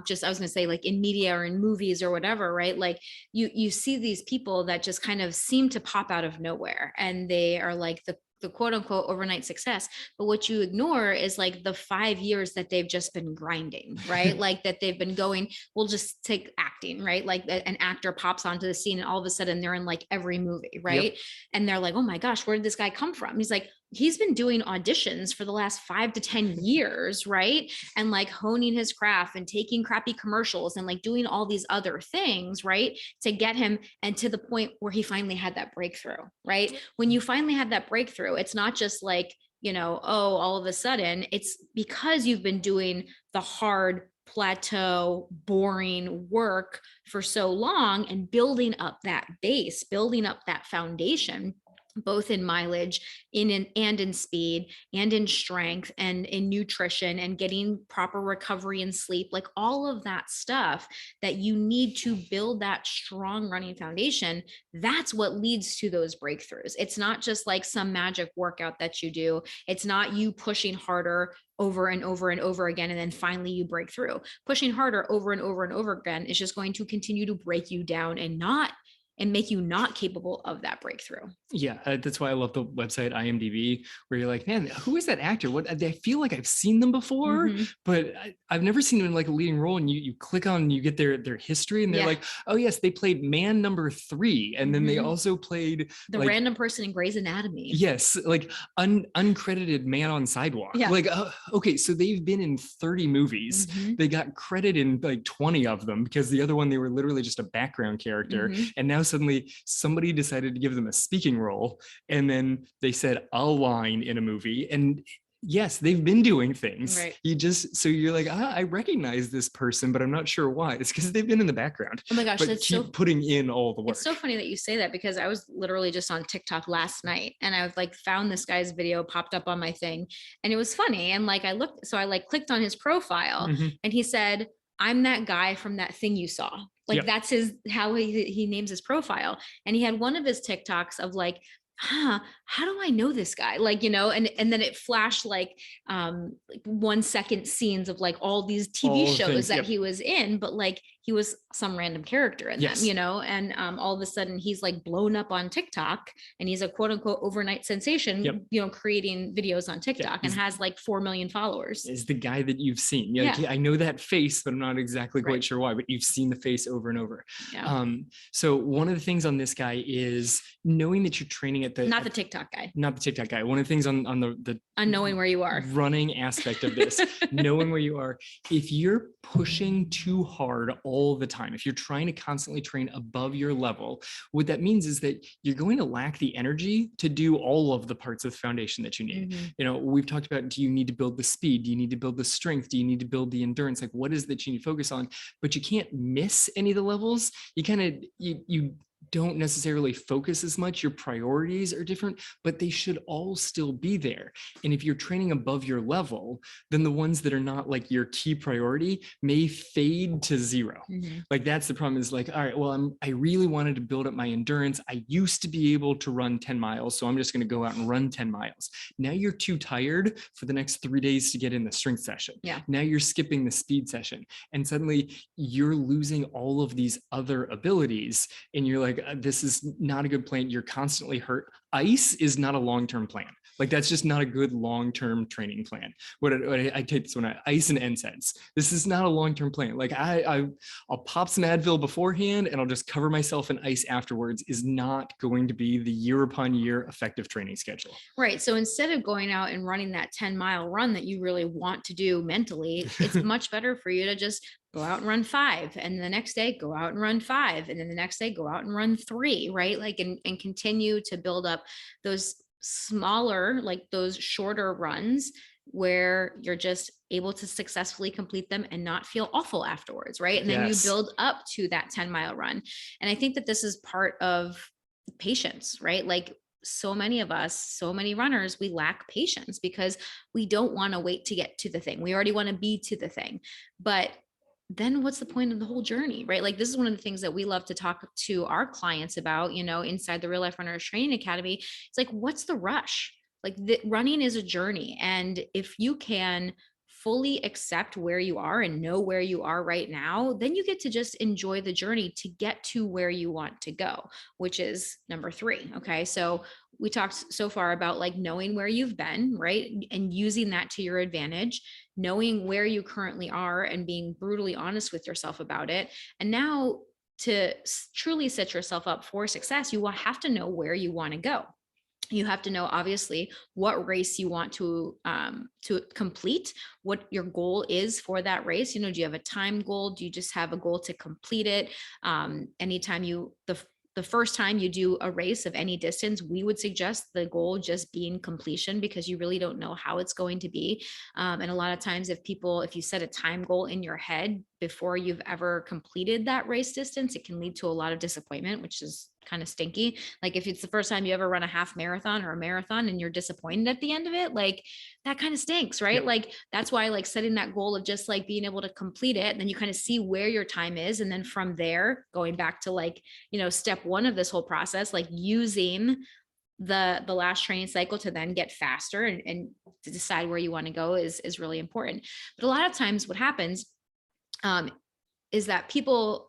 just, I was going to say like in media or in movies or whatever, right? Like you see these people that just kind of seem to pop out of nowhere and they are like the quote unquote overnight success. But what you ignore is like the 5 years that they've just been grinding, right? Like that they've been going, we'll just take acting, right? Like an actor pops onto the scene and all of a sudden they're in like every movie, right? Yep. And they're like, oh my gosh, where did this guy come from? He's like, he's been doing auditions for the last 5 to 10 years, right? And like honing his craft and taking crappy commercials and like doing all these other things, right? To get him and to the point where he finally had that breakthrough, right? When you finally had that breakthrough, it's not just like, all of a sudden, it's because you've been doing the hard plateau, boring work for so long and building up that base, building up that foundation, both in mileage, and in speed, and in strength, and in nutrition, and getting proper recovery and sleep, like all of that stuff that you need to build that strong running foundation. That's what leads to those breakthroughs. It's not just like some magic workout that you do. It's not you pushing harder over and over and over again, and then finally you break through. Pushing harder over and over and over again is just going to continue to break you down and make you not capable of that breakthrough. Yeah, that's why I love the website IMDb, where you're like, man, who is that actor? What, I feel like I've seen them before, but I've never seen them in like a leading role. And you click on, you get their history, and they're like, oh yes, they played man number 3, and then they also played the random person in Grey's Anatomy. Yes, like uncredited man on sidewalk. Yeah. Like, okay, so they've been in 30 movies. They got credit in like 20 of them because the other one they were literally just a background character, and now suddenly somebody decided to give them a speaking role, and then they said a line in a movie, and yes, they've been doing things. Right. So you're like, I recognize this person, but I'm not sure why. It's because they've been in the background. Oh my gosh, that's keep putting in all the work. It's so funny that you say that, because I was literally just on TikTok last night and I like found this guy's video popped up on my thing, and it was funny. And like I clicked on his profile, and he said, I'm that guy from that thing you saw. Like that's how he names his profile. And he had one of his TikToks of like, how do I know this guy? Like, and then it flashed like 1 second scenes of like all these TV shows that he was in, but like he was some random character in them, and all of a sudden he's like blown up on TikTok, and he's a quote unquote overnight sensation, creating videos on TikTok, and has like 4 million followers. Is the guy that you've seen. I know that face, but I'm not exactly quite sure why, but you've seen the face over and over. So one of the things on this guy is knowing that you're training at not the TikTok guy. Not the TikTok guy. One of the things on the knowing where you are, running aspect of this, knowing where you are. If you're pushing too hard all the time, if you're trying to constantly train above your level, what that means is that you're going to lack the energy to do all of the parts of the foundation that you need. We've talked about, do you need to build the speed? Do you need to build the strength? Do you need to build the endurance? Like, what is that you need to focus on? But you can't miss any of the levels. You kind of, you don't necessarily focus as much. Your priorities are different, but they should all still be there. And if you're training above your level, then the ones that are not like your key priority may fade to zero. Like that's the problem, is like, all right, well, I really wanted to build up my endurance. I used to be able to run 10 miles. So I'm just going to go out and run 10 miles. Now you're too tired for the next 3 days to get in the strength session. Yeah. Now you're skipping the speed session. And suddenly you're losing all of these other abilities. And you're like, this is not a good plan. You're constantly hurt. Ice is not a long-term plan. Like that's just not a good long-term training plan. I take this one, ice and NSAIDs. This is not a long-term plan. Like I'll pop some Advil beforehand and I'll just cover myself in ice afterwards is not going to be the year upon year effective training schedule. Right. So instead of going out and running that 10-mile run that you really want to do mentally, it's much better for you to just go out and run 5, and the next day go out and run 5, and then the next day go out and run 3, right? Like, and continue to build up those smaller, like those shorter runs where you're just able to successfully complete them and not feel awful afterwards, right? And then you build up to that 10-mile run. And I think that this is part of patience, right? Like so many of us, so many runners, we lack patience because we don't want to wait to get to the thing. We already want to be to the thing. But then what's the point of the whole journey, right? Like this is one of the things that we love to talk to our clients about, you know, inside the Real Life Runners Training Academy. It's like, what's the rush? Like running is a journey. And if you can fully accept where you are and know where you are right now, then you get to just enjoy the journey to get to where you want to go, which is number 3. Okay. So we talked so far about like knowing where you've been, right? And using that to your advantage, knowing where you currently are and being brutally honest with yourself about it. And now to truly set yourself up for success, you will have to know where you want to go. You have to know, obviously, what race you want to complete, what your goal is for that race. You know, do you have a time goal? Do you just have a goal to complete it? Anytime the first time you do a race of any distance, we would suggest the goal just being completion, because you really don't know how it's going to be. And a lot of times if you set a time goal in your head before you've ever completed that race distance, it can lead to a lot of disappointment, which is kind of stinky. Like if it's the first time you ever run a half marathon or a marathon and you're disappointed at the end of it, like that kind of stinks, right? Yep. Like that's why like setting that goal of just like being able to complete it, and then you kind of see where your time is. And then from there, going back to like, you know, step 1 of this whole process, like using the last training cycle to then get faster and to decide where you want to go is really important. But a lot of times what happens is that people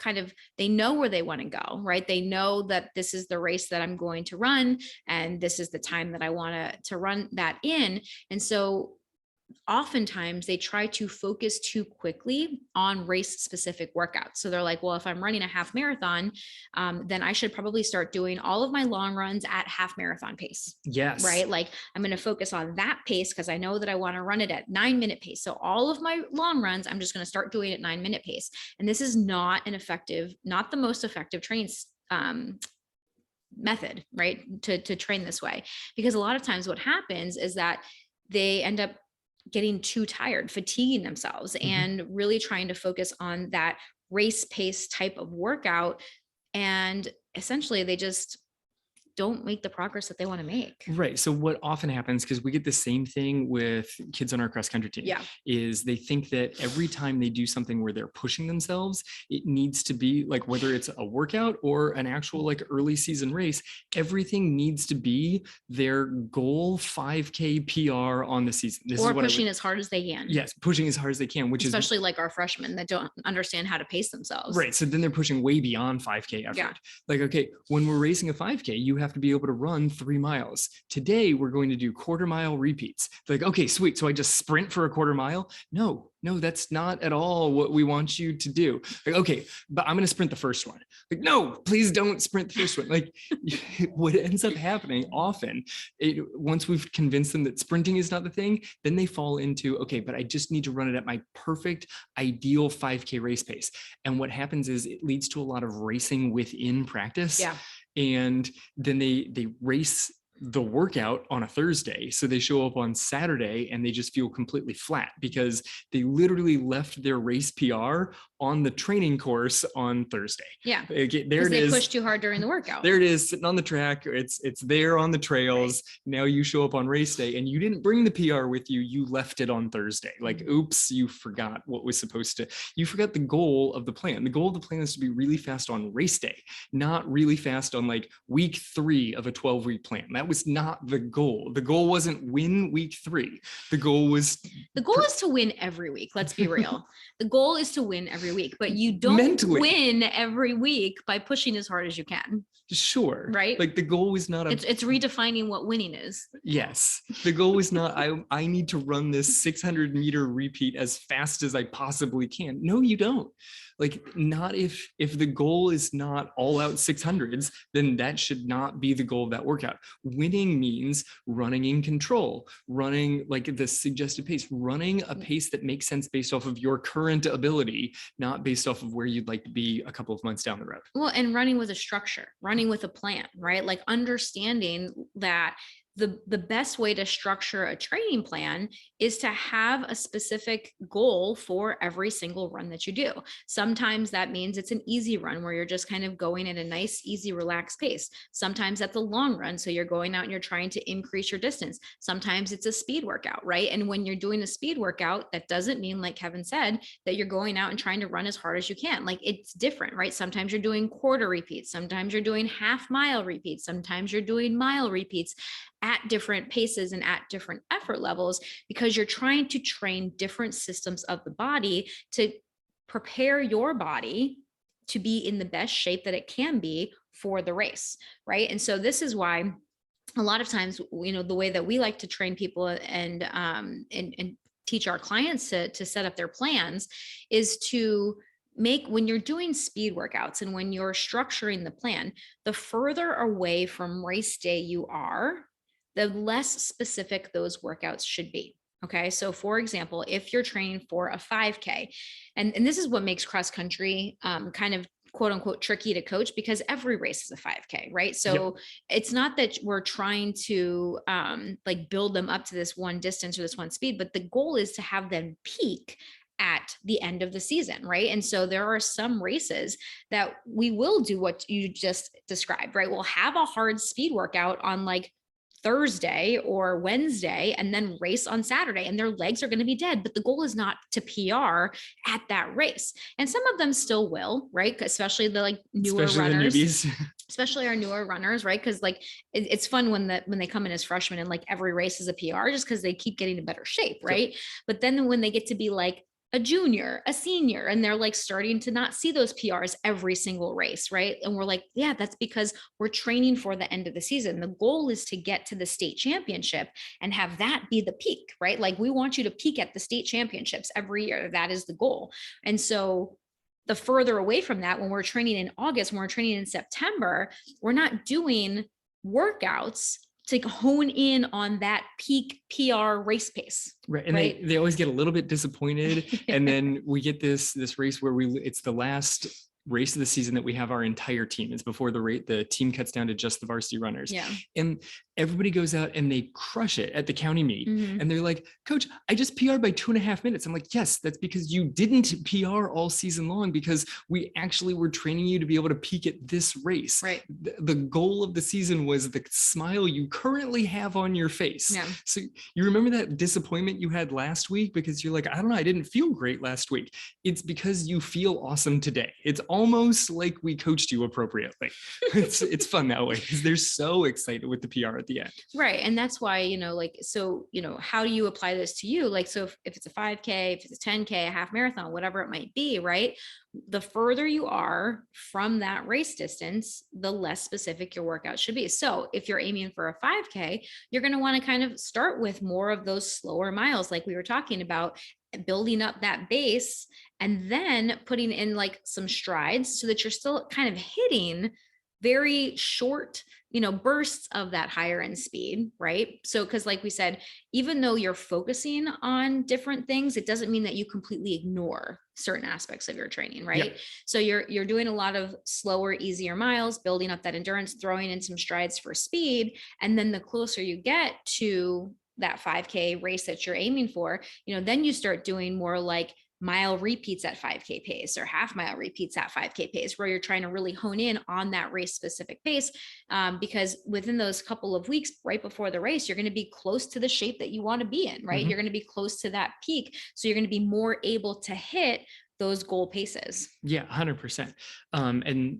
they know where they want to go, right? They know that this is the race that I'm going to run, and this is the time that I want to run that in. And so oftentimes they try to focus too quickly on race specific workouts. So they're like, well, if I'm running a half marathon, then I should probably start doing all of my long runs at half marathon pace. Yes. Right. Like I'm going to focus on that pace because I know that I want to run it at 9-minute pace. So all of my long runs, I'm just going to start doing at 9-minute pace. And this is not the most effective training method, right? To train this way, because a lot of times what happens is that they end up getting too tired, fatiguing themselves, and really trying to focus on that race pace type of workout. And essentially they just don't make the progress that they want to make. Right. So what often happens, because we get the same thing with kids on our cross country team, is they think that every time they do something where they're pushing themselves, it needs to be like, whether it's a workout or an actual like early season race, everything needs to be their goal 5K PR on the season. Or pushing as hard as they can. Yes, pushing as hard as they can, which especially like our freshmen that don't understand how to pace themselves. Right. So then they're pushing way beyond 5K effort. Yeah. Like, okay, when we're racing a 5K, you have to be able to run 3 miles. Today, we're going to do quarter-mile repeats. Like, okay, sweet. So I just sprint for a quarter mile? No, that's not at all what we want you to do. Like, okay, but I'm going to sprint the first one. Like, no, please don't sprint the first one. Like, what ends up happening often, once we've convinced them that sprinting is not the thing, then they fall into, okay, but I just need to run it at my perfect, ideal 5K race pace. And what happens is it leads to a lot of racing within practice. Yeah. And then they race the workout on a Thursday. So they show up on Saturday and they just feel completely flat because they literally left their race PR on the training course on Thursday. Yeah. Okay, there it they is. pushed too hard during the workout. There it is, sitting on the track. It's there on the trails. Right. Now you show up on race day and you didn't bring the PR with you. You left it on Thursday. Like, oops, you forgot what was supposed to, you forgot the goal of the plan. The goal of the plan is to be really fast on race day, not really fast on like week 3 of a 12-week plan. That was not the goal. The goal wasn't win week 3. The goal is to win every week. Let's be real. The goal is to win every week, but you don't mentally win every week by pushing as hard as you can. Sure. Right. Like the goal is not it's redefining what winning is. Yes. The goal is not, I need to run this 600-meter repeat as fast as I possibly can. No, you don't. Like, not if the goal is not all out 600s, then that should not be the goal of that workout. Winning means running in control, running like the suggested pace, running a pace that makes sense based off of your current ability, not based off of where you'd like to be a couple of months down the road. Well, and running with a structure, running with a plan, right? Like understanding that the best way to structure a training plan is to have a specific goal for every single run that you do. Sometimes that means it's an easy run where you're just kind of going at a nice, easy, relaxed pace. Sometimes that's a long run. So you're going out and you're trying to increase your distance. Sometimes it's a speed workout, right? And when you're doing a speed workout, that doesn't mean, like Kevin said, that you're going out and trying to run as hard as you can. Like, it's different, right? Sometimes you're doing quarter repeats. Sometimes you're doing half-mile repeats. Sometimes you're doing mile repeats at different paces and at different effort levels, because you're trying to train different systems of the body to prepare your body to be in the best shape that it can be for the race, right? And so this is why a lot of times, you know, the way that we like to train people and teach our clients to set up their plans is to make, when you're doing speed workouts and when you're structuring the plan, the further away from race day you are, the less specific those workouts should be. Okay. So for example, if you're training for a 5K, and this is what makes cross country kind of quote unquote tricky to coach, because every race is a 5K, right? So it's not that we're trying to like build them up to this one distance or this one speed, but the goal is to have them peak at the end of the season, right? And so there are some races that we will do what you just described, right? We'll have a hard speed workout on like Thursday or Wednesday and then race on Saturday, and their legs are going to be dead. But the goal is not to PR at that race. And some of them still will, right? Especially the like newer runners, especially our newer runners, right? Because like it's fun when they come in as freshmen and like every race is a PR just because they keep getting in better shape, right? But then when they get to be like a junior, a senior, and they're like starting to not see those PRs every single race, right? And we're like, yeah, that's because we're training for the end of the season. The goal is to get to the state championship and have that be the peak, right? Like, we want you to peak at the state championships every year. That is the goal. And so the further away from that, when we're training in August, when we're training in September, we're not doing workouts to hone in on that peak PR race pace. Right. And they always get a little bit disappointed. And then we get this race where it's the last race of the season that we have our entire team. It's before the team cuts down to just the varsity runners. Yeah. And everybody goes out and they crush it at the county meet. Mm-hmm. And they're like, Coach, I just PR'd by 2.5 minutes. I'm like, yes, that's because you didn't PR all season long, because we actually were training you to be able to peak at this race. Right. The goal of the season was the smile you currently have on your face. Yeah. So you remember that disappointment you had last week because you're like, I don't know, I didn't feel great last week. It's because you feel awesome today. It's almost like we coached you appropriately. It's fun that way because they're so excited with the PR at the end. Right. And that's why, like, so, how do you apply this to you? Like, so if it's a 5K, if it's a 10K, a half marathon, whatever it might be, right? The further you are from that race distance, the less specific your workout should be. So if you're aiming for a 5K, you're going to want to kind of start with more of those slower miles, like we were talking about, building up that base and then putting in like some strides so that you're still kind of hitting very short, bursts of that higher end speed, right? So, because like we said, even though you're focusing on different things, it doesn't mean that you completely ignore certain aspects of your training, right? Yeah. So you're doing a lot of slower, easier miles, building up that endurance, throwing in some strides for speed, and then the closer you get to that 5K race that you're aiming for, then you start doing more like mile repeats at 5K pace or half mile repeats at 5K pace, where you're trying to really hone in on that race specific pace. Because within those couple of weeks right before the race, you're going to be close to the shape that you want to be in, right? You're going to be close to that peak. So you're going to be more able to hit those goal paces. Yeah, 100%. And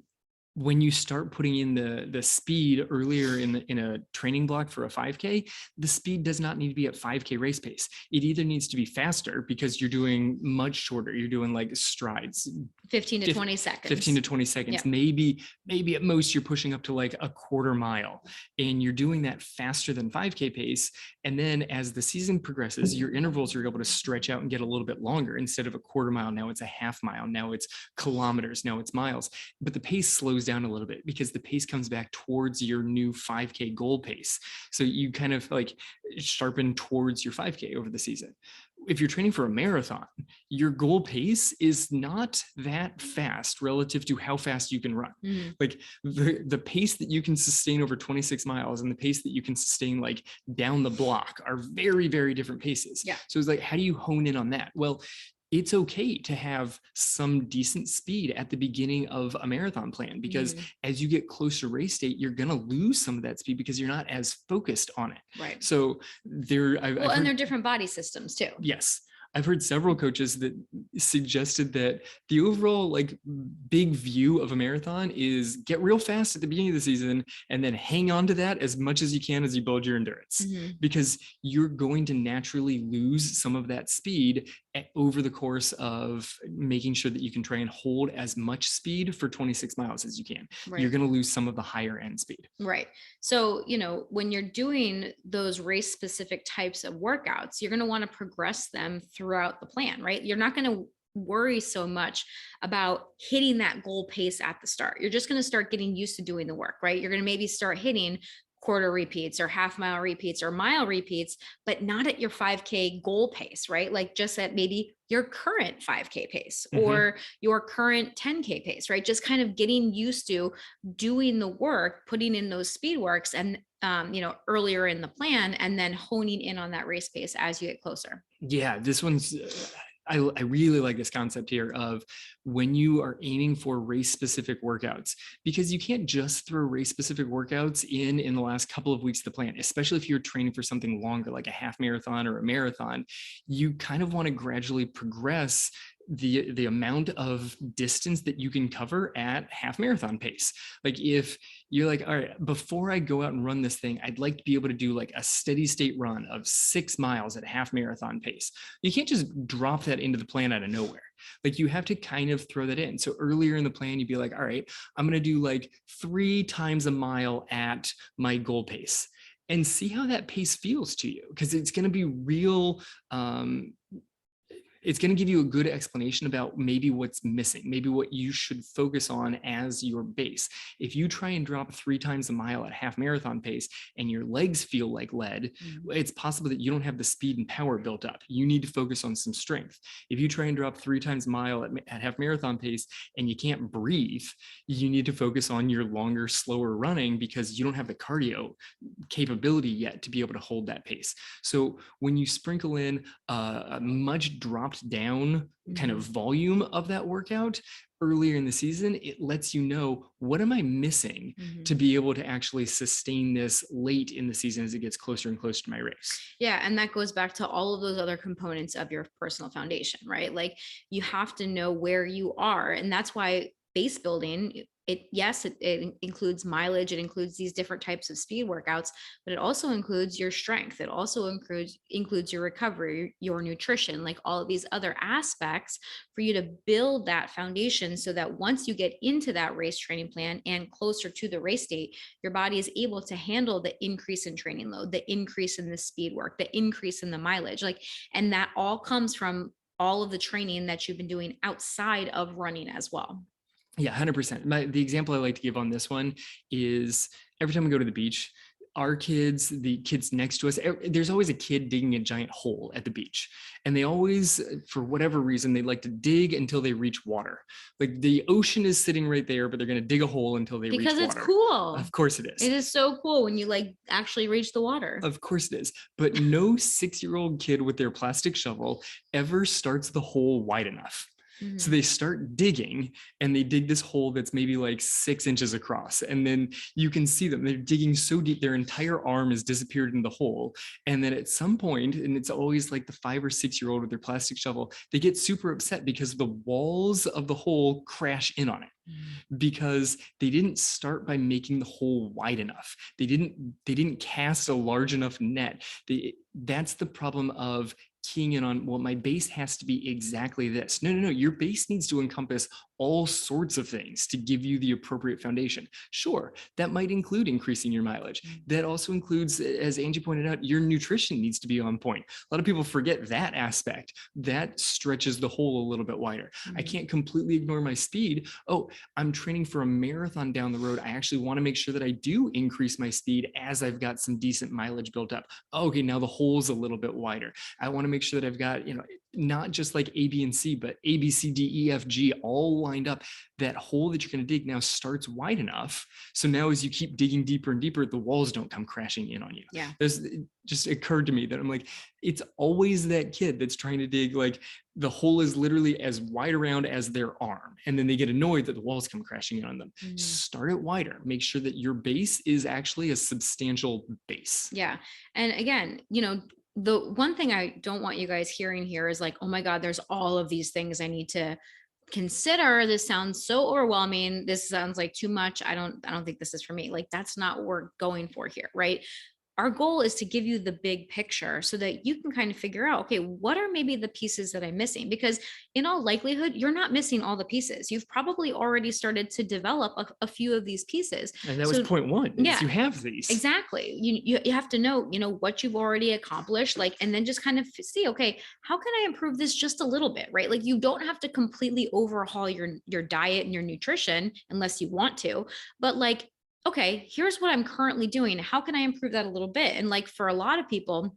when you start putting in the speed earlier in a training block for a 5K, the speed does not need to be at 5K race pace. It either needs to be faster because you're doing much shorter. You're doing like strides, 15 to 20 seconds. 15 to 20 seconds. Yeah. Maybe at most you're pushing up to like a quarter mile, and you're doing that faster than 5K pace. And then as the season progresses, your intervals are able to stretch out and get a little bit longer. Instead of a quarter mile, now it's a half mile. Now it's kilometers. Now it's miles. But the pace slows down a little bit because the pace comes back towards your new 5K goal pace. So you kind of like sharpen towards your 5K over the season. If you're training for a marathon, your goal pace is not that fast relative to how fast you can run. Like the pace that you can sustain over 26 miles and the pace that you can sustain like down the block are very, very different paces. Yeah. So it's like, how do you hone in on that? Well, it's okay to have some decent speed at the beginning of a marathon plan, because as you get closer to race date, you're going to lose some of that speed because you're not as focused on it. Right. So they're different body systems too. Yes. I've heard several coaches that suggested that the overall like big view of a marathon is get real fast at the beginning of the season and then hang on to that as much as you can as you build your endurance, because you're going to naturally lose some of that speed over the course of making sure that you can try and hold as much speed for 26 miles as you can. Right. You're going to lose some of the higher end speed. Right. So, when you're doing those race specific types of workouts, you're going to want to progress them throughout the plan, right? You're not going to worry so much about hitting that goal pace at the start. You're just going to start getting used to doing the work, right? You're going to maybe start hitting quarter repeats or half mile repeats or mile repeats, but not at your 5K goal pace, right? Like just at maybe your current 5K pace or your current 10K pace, right? Just kind of getting used to doing the work, putting in those speed works and, earlier in the plan, and then honing in on that race pace as you get closer. Yeah, this one's, I really like this concept here of when you are aiming for race specific workouts, because you can't just throw race specific workouts in the last couple of weeks of the plan, especially if you're training for something longer, like a half marathon or a marathon. You kind of want to gradually progress the amount of distance that you can cover at half marathon pace. Like if you're like, all right, before I go out and run this thing, I'd like to be able to do like a steady state run of 6 miles at half marathon pace. You can't just drop that into the plan out of nowhere. Like you have to kind of throw that in. So earlier in the plan, you'd be like, all right, I'm going to do like 3 times a mile at my goal pace, and see how that pace feels to you. Because it's going to be real, it's going to give you a good explanation about maybe what's missing, maybe what you should focus on as your base. If you try and drop 3 times a mile at half marathon pace and your legs feel like lead, it's possible that you don't have the speed and power built up. You need to focus on some strength. If you try and drop 3 times a mile at half marathon pace and you can't breathe, you need to focus on your longer, slower running, because you don't have the cardio capability yet to be able to hold that pace. So when you sprinkle in a much dropped down kind of volume of that workout earlier in the season, it lets you know, what am I missing to be able to actually sustain this late in the season as it gets closer and closer to my race. Yeah. And that goes back to all of those other components of your personal foundation, right? Like you have to know where you are. And that's why base building, it includes mileage, it includes these different types of speed workouts, but it also includes your strength. It also includes your recovery, your nutrition, like all of these other aspects for you to build that foundation, so that once you get into that race training plan and closer to the race date, your body is able to handle the increase in training load, the increase in the speed work, the increase in the mileage, and that all comes from all of the training that you've been doing outside of running as well. Yeah, 100%. The example I like to give on this one is every time we go to the beach, our kids, the kids next to us, there's always a kid digging a giant hole at the beach. And they always, for whatever reason, they like to dig until they reach water. Like the ocean is sitting right there, but they're going to dig a hole until they reach Because it's water. cool. Of course it is. It is so cool when you like actually reach the water. Of course it is. But no 6-year-old kid with their plastic shovel ever starts the hole wide enough. So they start digging and they dig this hole that's maybe like 6 inches across. And then you can see them, they're digging so deep, their entire arm has disappeared in the hole. And then at some point, and it's always like the 5 or 6-year-old with their plastic shovel, they get super upset because the walls of the hole crash in on it. Because they didn't start by making the hole wide enough. They didn't cast a large enough net. That's the problem of keying in on, well, my base has to be exactly this. No. Your base needs to encompass all sorts of things to give you the appropriate foundation. Sure, that might include increasing your mileage. That also includes, as Angie pointed out, your nutrition needs to be on point. A lot of people forget that aspect. That stretches the hole a little bit wider. I can't completely ignore my speed. Oh, I'm training for a marathon down the road. I actually want to make sure that I do increase my speed as I've got some decent mileage built up. Okay, now the hole's a little bit wider. I want to make sure that I've got, not just like A, B, and C, but A, B, C, D, E, F, G all lined up. That hole that you're going to dig now starts wide enough. So now as you keep digging deeper and deeper, the walls don't come crashing in on you. Yeah. It just occurred to me that I'm like, it's always that kid that's trying to dig, like the hole is literally as wide around as their arm. And then they get annoyed that the walls come crashing in on them. Start it wider. Make sure that your base is actually a substantial base. Yeah. And again, the one thing I don't want you guys hearing here is like, oh my God, there's all of these things I need to consider. This sounds so overwhelming. This sounds like too much. I don't think this is for me. Like, that's not what we're going for here, right? Our goal is to give you the big picture so that you can kind of figure out, okay, what are maybe the pieces that I'm missing? Because in all likelihood, you're not missing all the pieces. You've probably already started to develop a few of these pieces. And that was point one. Yeah, you have these. Exactly. You have to know, what you've already accomplished, like, and then just kind of see, okay, how can I improve this just a little bit, right? Like, you don't have to completely overhaul your diet and your nutrition unless you want to, but like, okay, here's what I'm currently doing. How can I improve that a little bit? And like, for a lot of people,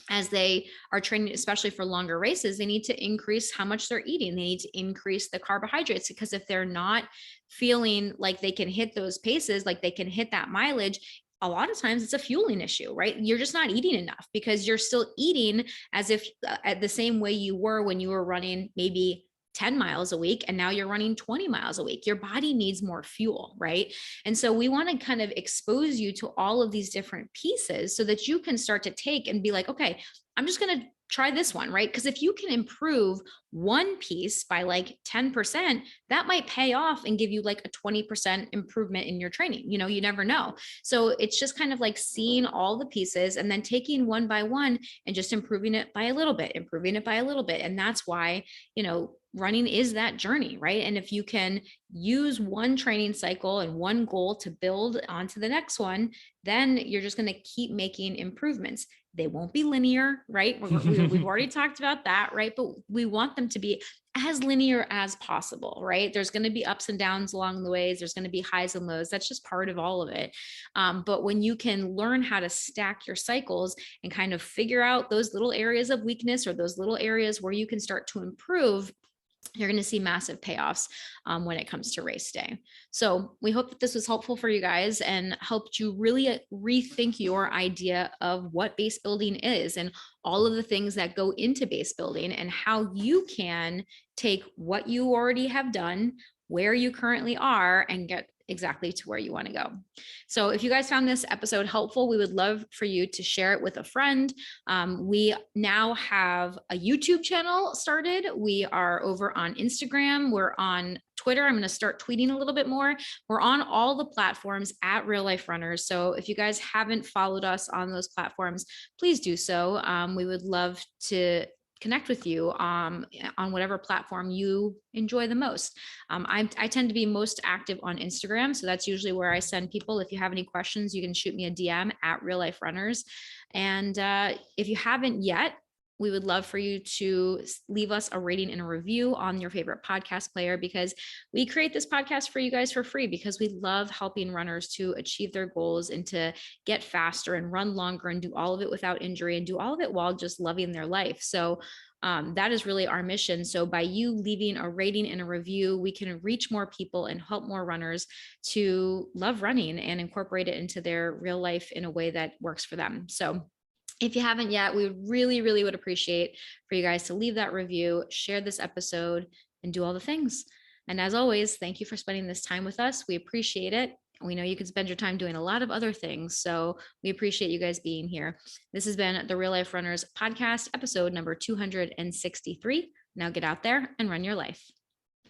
as they are training, especially for longer races, they need to increase how much they're eating. They need to increase the carbohydrates, because if they're not feeling like they can hit those paces, like they can hit that mileage, a lot of times it's a fueling issue, right? You're just not eating enough because you're still eating as if at the same way you were when you were running maybe 10 miles a week, and now you're running 20 miles a week. Your body needs more fuel, right? And so we want to kind of expose you to all of these different pieces so that you can start to take and be like, okay, I'm just going to try this one, right? Because if you can improve one piece by like 10%, that might pay off and give you like a 20% improvement in your training. You never know. So it's just kind of like seeing all the pieces and then taking one by one and just improving it by a little bit, improving it by a little bit. And that's why, running is that journey, right? And if you can use one training cycle and one goal to build onto the next one, then you're just going to keep making improvements. They won't be linear, right? We've already talked about that, right? But we want them to be as linear as possible, right? There's going to be ups and downs along the ways. There's going to be highs and lows. That's just part of all of it. But when you can learn how to stack your cycles and kind of figure out those little areas of weakness or those little areas where you can start to improve, you're going to see massive payoffs when it comes to race day. So we hope that this was helpful for you guys and helped you really rethink your idea of what base building is and all of the things that go into base building and how you can take what you already have done, where you currently are, and get exactly to where you want to go. So if you guys found this episode helpful, we would love for you to share it with a friend. We now have a YouTube channel started. We are over on Instagram. We're on Twitter. I'm going to start tweeting a little bit more. We're on all the platforms at Real Life Runners. So if you guys haven't followed us on those platforms, please do so. We would love to connect with you on whatever platform you enjoy the most. I tend to be most active on Instagram. So that's usually where I send people. If you have any questions, you can shoot me a DM at Real Life Runners. And if you haven't yet, we would love for you to leave us a rating and a review on your favorite podcast player, because we create this podcast for you guys for free, because we love helping runners to achieve their goals and to get faster and run longer and do all of it without injury and do all of it while just loving their life. So that is really our mission. So by you leaving a rating and a review, we can reach more people and help more runners to love running and incorporate it into their real life in a way that works for them. So if you haven't yet, we really, really would appreciate for you guys to leave that review, share this episode, and do all the things. And as always, thank you for spending this time with us. We appreciate it. We know you can spend your time doing a lot of other things, so we appreciate you guys being here. This has been the Real Life Runners podcast, episode number 263. Now get out there and run your life.